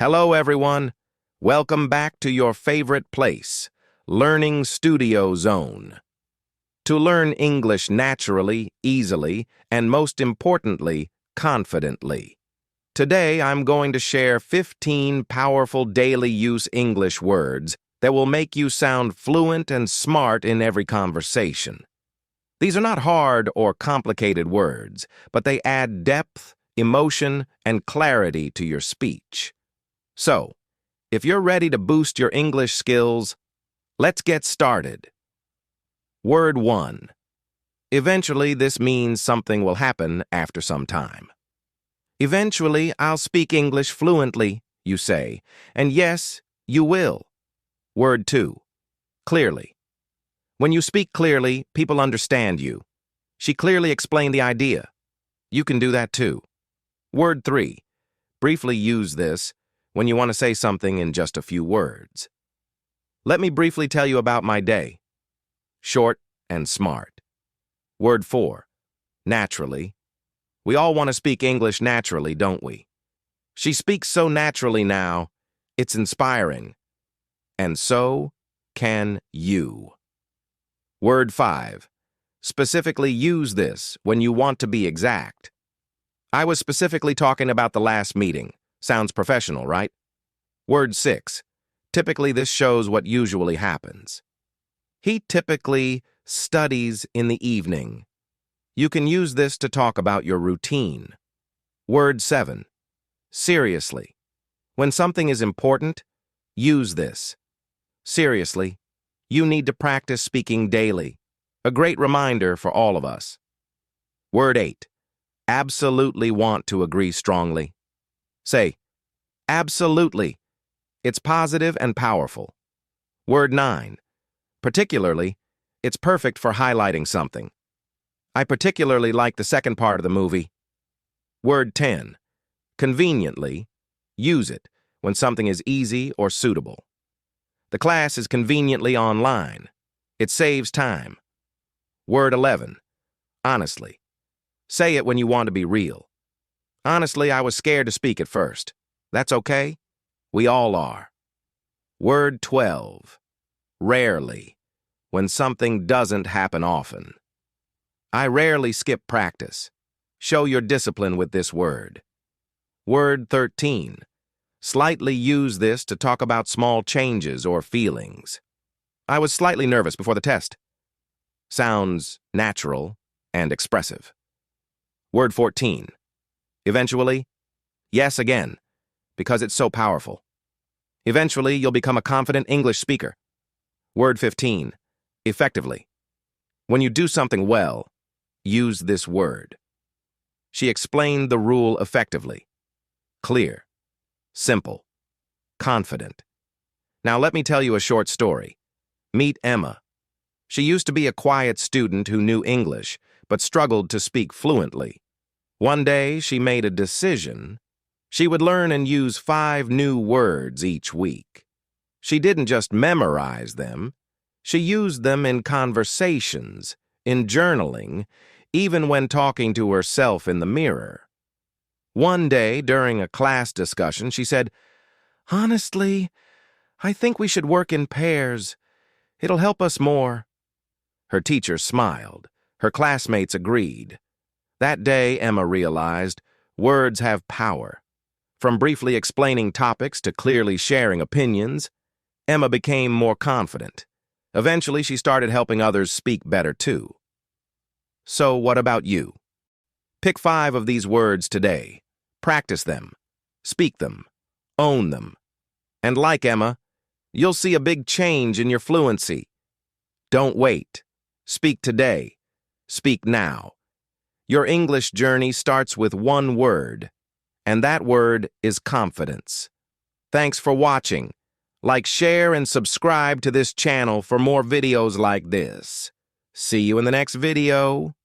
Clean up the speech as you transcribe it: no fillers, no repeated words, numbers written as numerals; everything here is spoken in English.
Hello, everyone. Welcome back to your favorite place, Learning Studio Zone. To learn English naturally, easily, and most importantly, confidently. Today, I'm going to share 15 powerful daily use English words that will make you sound fluent and smart in every conversation. These are not hard or complicated words, but they add depth, emotion, and clarity to your speech. So, if you're ready to boost your English skills, let's get started. Word 1. Eventually, this means something will happen after some time. Eventually, I'll speak English fluently, you say, and yes, you will. Word 2. Clearly. When you speak clearly, people understand you. She clearly explained the idea. You can do that too. Word 3. Briefly use this when you want to say something in just a few words. Let me briefly tell you about my day. Short and smart. Word 4. Naturally. We all want to speak English naturally, don't we? She speaks so naturally now, it's inspiring. And so can you. Word 5. Specifically use this when you want to be exact. I was specifically talking about the last meeting. Sounds professional, right? Word 6. Typically, this shows what usually happens. He typically studies in the evening. You can use this to talk about your routine. Word 7. Seriously. When something is important, use this. Seriously, you need to practice speaking daily. A great reminder for all of us. Word 8. Absolutely want to agree strongly. Say, absolutely. It's positive and powerful. Word 9. Particularly, it's perfect for highlighting something. I particularly like the second part of the movie. Word 10. Conveniently, use it when something is easy or suitable. The class is conveniently online. It saves time. Word 11. Honestly. Say it when you want to be real. Honestly, I was scared to speak at first. That's okay. We all are. Word 12. Rarely. When something doesn't happen often. I rarely skip practice. Show your discipline with this word. Word 13. Slightly use this to talk about small changes or feelings. I was slightly nervous before the test. Sounds natural and expressive. Word 14. Eventually, yes again, because it's so powerful. Eventually, you'll become a confident English speaker. Word 15. Effectively. When you do something well, use this word. She explained the rule effectively. Clear. Simple. Confident. Now let me tell you a short story. Meet Emma. She used to be a quiet student who knew English, but struggled to speak fluently. One day, she made a decision. She would learn and use 5 new words each week. She didn't just memorize them. She used them in conversations, in journaling, even when talking to herself in the mirror. One day, during a class discussion, she said, "Honestly, I think we should work in pairs. It'll help us more." Her teacher smiled. Her classmates agreed. That day, Emma realized words have power. From briefly explaining topics to clearly sharing opinions, Emma became more confident. Eventually, she started helping others speak better too. So, what about you? Pick 5 of these words today. Practice them. Speak them. Own them. And like Emma, you'll see a big change in your fluency. Don't wait. Speak today. Speak now. Your English journey starts with one word, and that word is confidence. Thanks for watching. Like, share, and subscribe to this channel for more videos like this. See you in the next video.